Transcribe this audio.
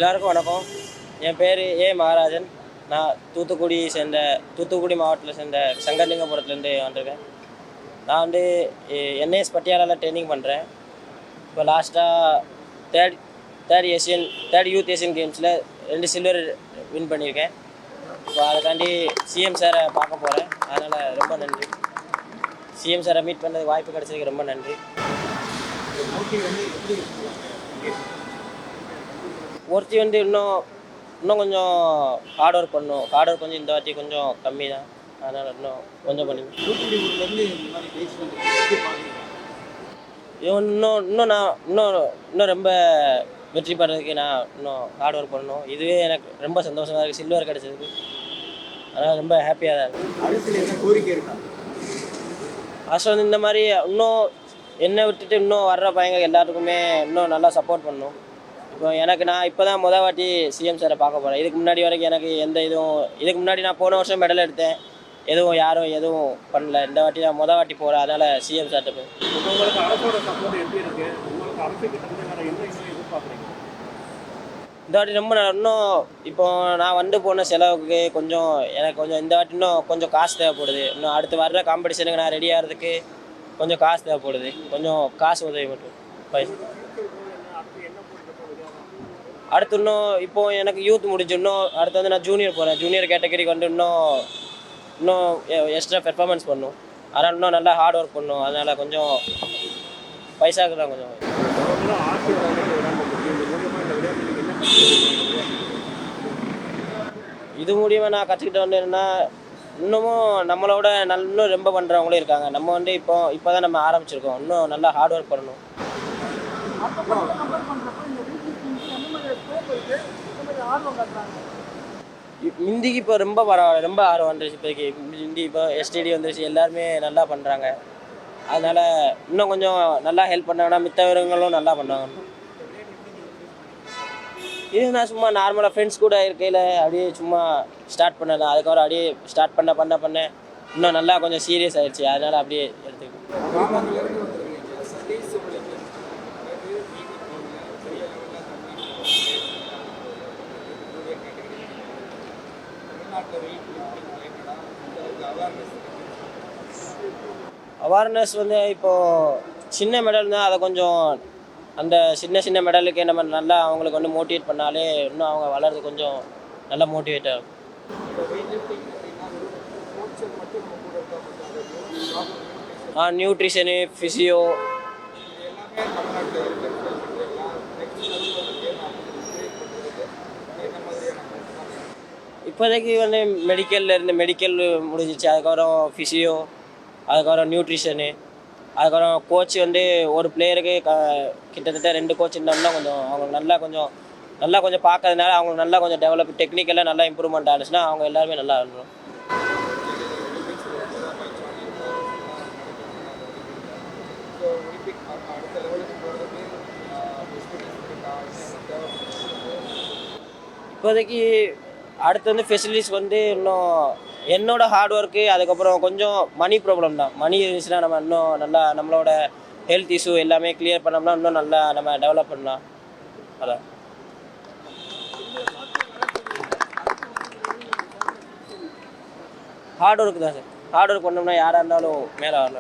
எல்லாருக்கும் வணக்கம். என் பேர் ஏ மகாராஜன். நான் தூத்துக்குடி மாவட்டத்தில் சேர்ந்த சங்கர்லிங்கபுரத்துலேருந்து வந்திருக்கேன். நான் வந்து என்ஐஎஸ் பட்டியாலாவில் ட்ரைனிங் பண்ணுறேன். இப்போ லாஸ்ட்டாக தேர்ட் யூத் ஏஷியன் கேம்ஸில் 2 சில்வர் வின் பண்ணியிருக்கேன். இப்போ அதுக்காண்டி சிஎம் சாரை பார்க்க போகிறேன். அதனால் ரொம்ப நன்றி. சிஎம் சாரை மீட் பண்ணுறதுக்கு வாய்ப்பு கிடைச்சதுக்கு ரொம்ப நன்றி. ஒருத்தி வந்து இன்னும் கொஞ்சம் ஹார்ட் ஒர்க் பண்ணணும். ஹார்ட் ஒர்க் கொஞ்சம் இந்த வாட்டி கொஞ்சம் கம்மி தான். அதனால் இன்னும் கொஞ்சம் பண்ணி இன்னும் ரொம்ப வெற்றி பெறதுக்கு நான் இன்னும் ஹார்ட் ஒர்க் பண்ணணும். இதுவே எனக்கு ரொம்ப சந்தோஷமாக இருக்குது சில்வர் கிடச்சதுக்கு. அதனால் ரொம்ப ஹாப்பியாக தான் இருக்குது. ஃபஸ்ட் வந்து இந்த மாதிரி இன்னும் என்னை விட்டுட்டு இன்னும் வர்ற பையங்க எல்லாத்துக்குமே இன்னும் நல்லா சப்போர்ட் பண்ணணும். இப்போ நான் இப்போ தான் மொதல் வாட்டி சிஎம் சாரை பார்க்க போகிறேன். இதுக்கு முன்னாடி வரைக்கும் எனக்கு இதுக்கு முன்னாடி நான் போன வருஷம் மெடல் எடுத்தேன். யாரும் எதுவும் பண்ணல. இந்த வாட்டி நான் மொதல் வாட்டி போகிறேன். அதனால் சிஎம் சார்கிட்ட போய் இந்த வாட்டி ரொம்ப இன்னும் இப்போ நான் போன செலவுக்கு எனக்கு இந்த வாட்டி இன்னும் கொஞ்சம் காசு தேவைப்படுது. இன்னும் அடுத்து வர்ற காம்படிஷனுக்கு நான் ரெடி ஆகிறதுக்கு கொஞ்சம் காசு தேவைப்படுது. கொஞ்சம் காசு உதவி மட்டும் அடுத்து இன்னும் இப்போ எனக்கு யூத் முடிஞ்சு அடுத்து வந்து நான் ஜூனியர் போகிறேன். ஜூனியர் கேட்டகரிக்கு வந்து இன்னும் எக்ஸ்ட்ரா பெர்ஃபார்மன்ஸ் பண்ணணும். அதனால் இன்னும் நல்லா ஹார்ட் ஒர்க் பண்ணணும். அதனால் கொஞ்சம் பைசாவுக்கு தான் கொஞ்சம் இது மூலியமாக நான் கற்றுக்கிட்ட வந்து என்னென்னா இன்னமும் நம்மளோட இன்னும் ரொம்ப பண்ணுறவங்களும் இருக்காங்க. நம்ம வந்து இப்போ தான் நம்ம ஆரம்பிச்சிருக்கோம். இன்னும் நல்லா ஹார்ட் ஒர்க் பண்ணணும். ஹிந்திக்கு இப்போ ரொம்ப பரவாயில்ல, ரொம்ப ஆர்வம் வந்துருச்சு. இப்போதைக்கு ஹிந்தி இப்போ எஸ்டிடி வந்துருச்சு. எல்லாருமே நல்லா பண்ணுறாங்க. அதனால் இன்னும் கொஞ்சம் நல்லா ஹெல்ப் பண்ணாங்கன்னா மித்தவர்களும் நல்லா பண்ணுவாங்க. இது நான் சும்மா நார்மலாக ஃப்ரெண்ட்ஸ் கூட இருக்கையில் அப்படியே சும்மா ஸ்டார்ட் பண்ணலாம். அதுக்கப்புறம் அப்படியே ஸ்டார்ட் பண்ண இன்னும் நல்லா கொஞ்சம் சீரியஸ் ஆகிடுச்சு. அதனால் அப்படியே எடுத்துக்கணும். அவேர்னஸ் வந்து இப்போது சின்ன மெடல் தான். அதை கொஞ்சம் அந்த சின்ன மெடலுக்கு நம்ம நல்லா அவங்களுக்கு வந்து மோட்டிவேட் பண்ணாலே இன்னும் அவங்க வளர்றது கொஞ்சம் நல்லா மோட்டிவேட் ஆகும். நியூட்ரிஷனு, ஃபிசியோ இப்போதைக்கு வந்து மெடிக்கல் முடிஞ்சிச்சு. அதுக்கப்புறம் ஃபிசியோ, அதுக்கப்புறம் நியூட்ரிஷனு, அதுக்கப்புறம் கோச் வந்து ஒரு பிளேயருக்கு கிட்டத்தட்ட 2 கோச் இருந்தோம்னா கொஞ்சம் அவங்க நல்லா கொஞ்சம் பார்க்கறதுனால அவங்க நல்லா கொஞ்சம் டெவலப் டெக்னிக்கெல்லாம் நல்லா இம்ப்ரூவ்மெண்ட் ஆகிடுச்சுன்னா அவங்க எல்லாருமே நல்லா இருக்கணும். இப்போதைக்கு அடுத்து வந்து ஃபெசிலிட்டிஸ் வந்து இன்னும் என்னோட ஹார்ட் ஒர்க்கு, அதுக்கப்புறம் கொஞ்சம் மணி ப்ராப்ளம் தான். மணி இருந்துச்சுன்னா நம்ம இன்னும் நல்லா நம்மளோட ஹெல்த் இஷ்யூ எல்லாமே கிளியர் பண்ணோம்னா இன்னும் நல்லா நம்ம டெவலப் பண்ணலாம். அதான் ஹார்ட் ஒர்க்கு தான் சார். ஹார்ட் ஒர்க் பண்ணோம்னா யாராக இருந்தாலும் மேலே வரலாம்.